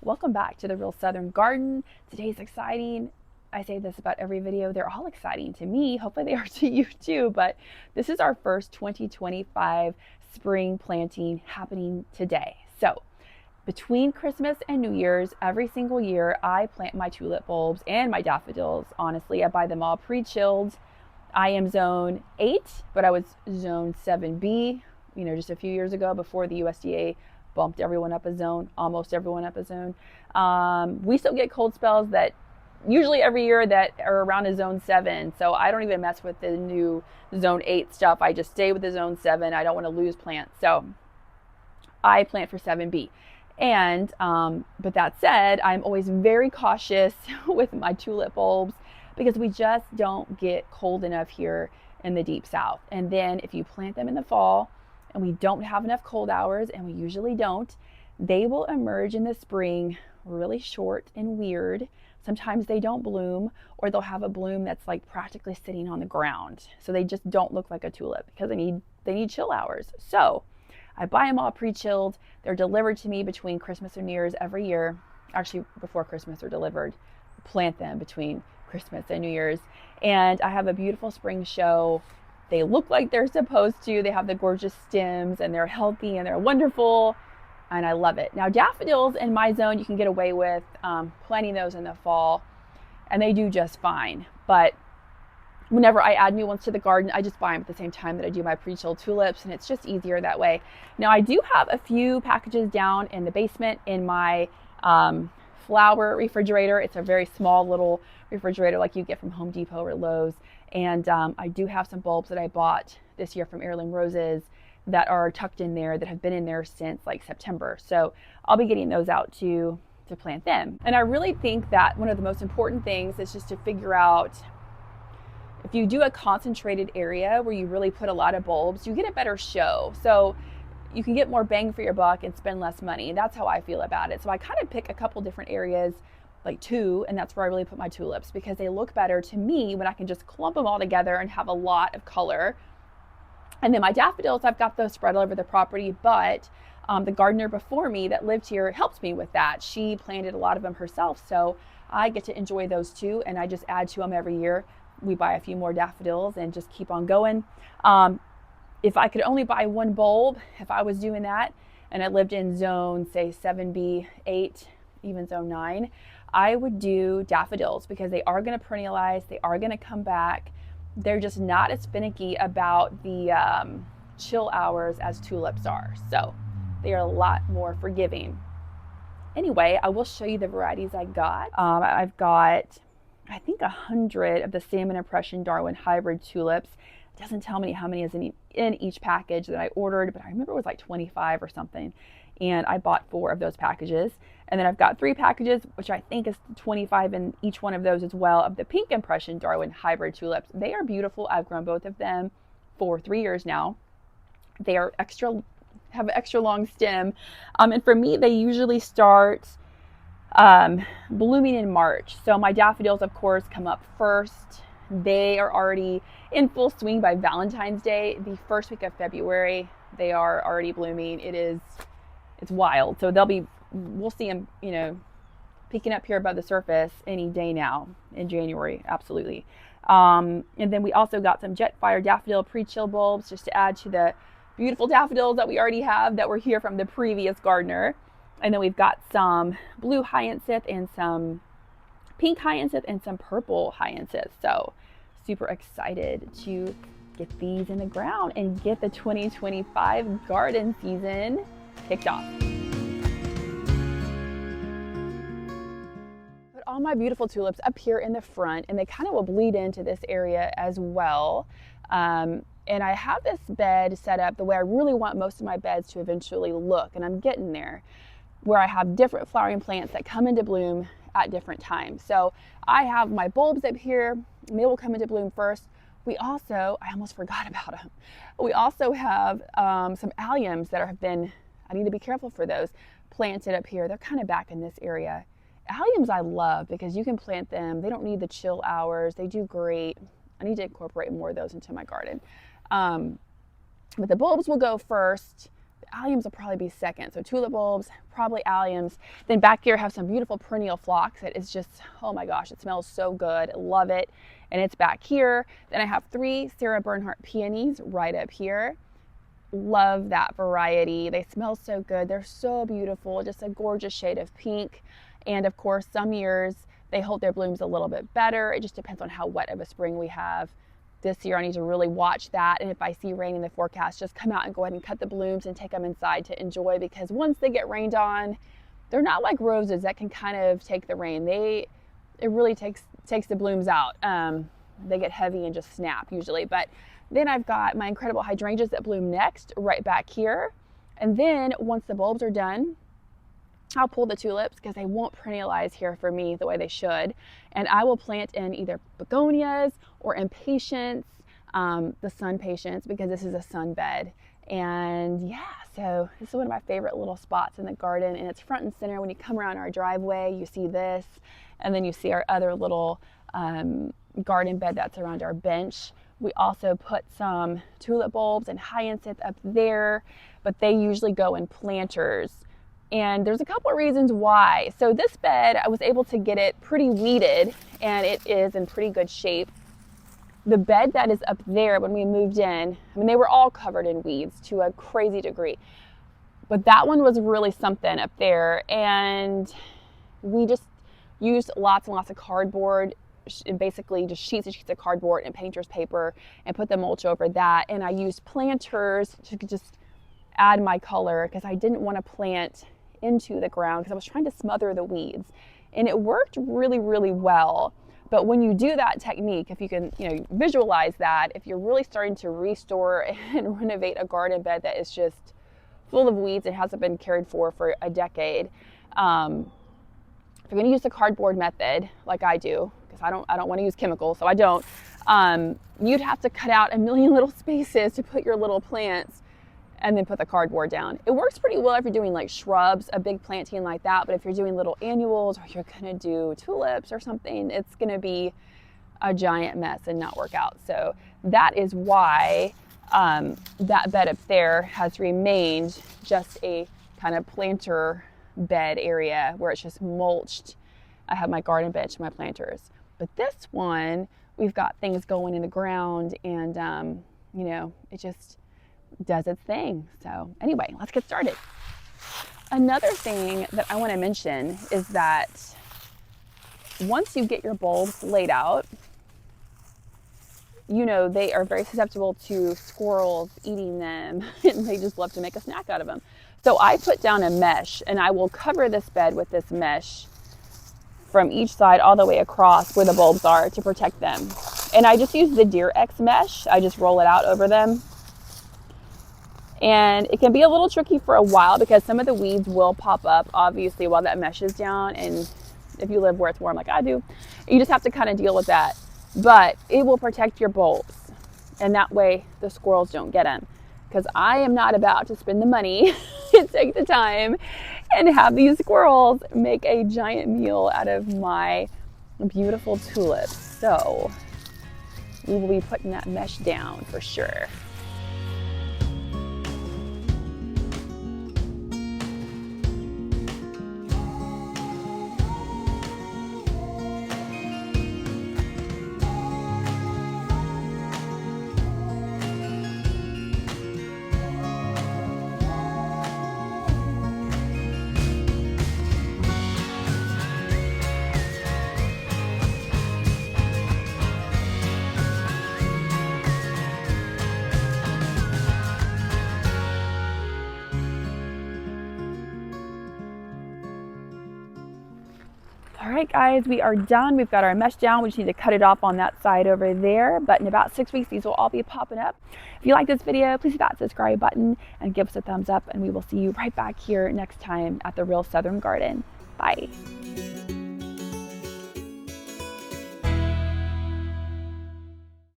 Welcome back to the Real Southern Garden. Today's exciting. I say this about every video. They're all exciting to me. Hopefully they are to you too, but this is our first 2025 spring planting happening today. So between Christmas and New Year's, every single year, I plant my tulip bulbs and my daffodils. Honestly, I buy them all pre-chilled. I am zone 8, but I was zone 7B, just a few years ago before the USDA bumped everyone up a zone, almost everyone up a zone. We still get cold spells that usually every year that are around a zone 7. So I don't even mess with the new zone 8 stuff. I just stay with the zone 7. I don't want to lose plants. So I plant for 7B. And, but that said, I'm always very cautious with my tulip bulbs because we just don't get cold enough here in the deep south. And then if you plant them in the fall and we don't have enough cold hours, and we usually don't, they will emerge in the spring really short and weird. Sometimes they don't bloom, or they'll have a bloom that's like practically sitting on the ground. So they just don't look like a tulip because they need chill hours. So I buy them all pre-chilled. They're delivered to me between Christmas and New Year's every year. Actually, before Christmas they're delivered. Plant them between Christmas and New Year's. And I have a beautiful spring show. They look like they're supposed to. They have the gorgeous stems and they're healthy and they're wonderful. And I love it. Now daffodils in my zone, you can get away with planting those in the fall and they do just fine. But whenever I add new ones to the garden, I just buy them at the same time that I do my pre-chilled tulips, and it's just easier that way. Now I do have a few packages down in the basement in my flower refrigerator. It's a very small little refrigerator like you get from Home Depot or Lowe's. And I do have some bulbs that I bought this year from Heirloom Roses that are tucked in there that have been in there since like September. So I'll be getting those out to plant them. And I really think that one of the most important things is just to figure out, if you do a concentrated area where you really put a lot of bulbs, you get a better show. So you can get more bang for your buck and spend less money. That's how I feel about it. So I kind of pick a couple different areas, like 2, and that's where I really put my tulips because they look better to me when I can just clump them all together and have a lot of color. And then my daffodils, I've got those spread all over the property, but the gardener before me that lived here helps me with that. She planted a lot of them herself, so I get to enjoy those too, and I just add to them every year. We buy a few more daffodils and just keep on going. If I could only buy one bulb, if I was doing that, and I lived in zone, say 7B, 8, even zone 9, I would do daffodils because they are going to perennialize, they are going to come back. They're just not as finicky about the chill hours as tulips are. So they are a lot more forgiving. Anyway, I will show you the varieties I got. I've got, I think, 100 of the Salmon Impression Darwin hybrid tulips. It doesn't tell me how many is in each package that I ordered, but I remember it was like 25 or something. And I bought 4 of those packages. And then I've got 3 packages, which I think is 25 in each one of those as well, of the Pink Impression Darwin hybrid tulips. They are beautiful. I've grown both of them for 3 years now. They are have an extra long stem. And for me, they usually start blooming in March. So my daffodils, of course, come up first. They are already in full swing by Valentine's Day. The first week of February, they are already blooming. It's wild. So we'll see them, peeking up here above the surface any day now in January. Absolutely. And then we also got some Jetfire daffodil pre-chill bulbs just to add to the beautiful daffodils that we already have that were here from the previous gardener. And then we've got some blue hyacinth and some pink hyacinth and some purple hyacinth. So super excited to get these in the ground and get the 2025 garden season kicked off. Put all my beautiful tulips up here in the front, and they kind of will bleed into this area as well. And I have this bed set up the way I really want most of my beds to eventually look, and I'm getting there, where I have different flowering plants that come into bloom at different times. So I have my bulbs up here, and they will come into bloom first. We also, I almost forgot about them. We also have some alliums that have been, I need to be careful for those, planted up here. They're kind of back in this area. Alliums I love because you can plant them. They don't need the chill hours. They do great. I need to incorporate more of those into my garden. But the bulbs will go first. alliums will probably be second. So tulip bulbs, probably alliums. Then back here I have some beautiful perennial phlox that is just, oh my gosh, it smells so good. Love it. And it's back here. Then I have 3 Sarah Bernhardt peonies right up here. Love that variety. They smell so good. They're so beautiful. Just a gorgeous shade of pink. And of course, some years they hold their blooms a little bit better. It just depends on how wet of a spring we have. This year I need to really watch that, and if I see rain in the forecast, just come out and go ahead and cut the blooms and take them inside to enjoy, because once they get rained on, they're not like roses that can kind of take the rain. It really takes the blooms out. They get heavy and just snap usually. But then I've got my incredible hydrangeas that bloom next right back here. And then once the bulbs are done, I'll pull the tulips because they won't perennialize here for me the way they should. And I will plant in either begonias or impatiens, the sun patience, because this is a sun bed. And yeah, so this is one of my favorite little spots in the garden, and it's front and center. When you come around our driveway, you see this, and then you see our other little garden bed that's around our bench. We also put some tulip bulbs and hyacinth up there, but they usually go in planters. And there's a couple of reasons why. So this bed, I was able to get it pretty weeded, and it is in pretty good shape. The bed that is up there, when we moved in, I mean, they were all covered in weeds to a crazy degree. But that one was really something up there. And we just used lots and lots of cardboard, and basically just sheets and sheets of cardboard and painter's paper, and put the mulch over that. And I used planters to just add my color, because I didn't want to plant into the ground because I was trying to smother the weeds, and it worked really, really well. But when you do that technique, if you can, visualize that, if you're really starting to restore and renovate a garden bed that is just full of weeds and hasn't been cared for a decade, if you're going to use the cardboard method like I do, because I don't want to use chemicals, so I don't, you'd have to cut out a million little spaces to put your little plants and then put the cardboard down. It works pretty well if you're doing like shrubs, a big planting like that, but if you're doing little annuals or you're gonna do tulips or something, it's gonna be a giant mess and not work out. So that is why that bed up there has remained just a kind of planter bed area where it's just mulched. I have my garden bench and my planters. But this one, we've got things going in the ground, and it just does its thing. So anyway, let's get started. Another thing that I want to mention is that once you get your bulbs laid out, they are very susceptible to squirrels eating them, and they just love to make a snack out of them. So I put down a mesh, and I will cover this bed with this mesh from each side all the way across where the bulbs are to protect them. And I just use the Deer X mesh. I just roll it out over them. And it can be a little tricky for a while because some of the weeds will pop up, obviously, while that mesh is down. And if you live where it's warm like I do, you just have to kind of deal with that. But it will protect your bulbs, and that way the squirrels don't get them. Because I am not about to spend the money and take the time and have these squirrels make a giant meal out of my beautiful tulips. So we will be putting that mesh down for sure. All right, guys, we are done. We've got our mesh down. We just need to cut it off on that side over there. But in about 6 weeks, these will all be popping up. If you like this video, please hit that subscribe button and give us a thumbs up. And we will see you right back here next time at the Real Southern Garden. Bye.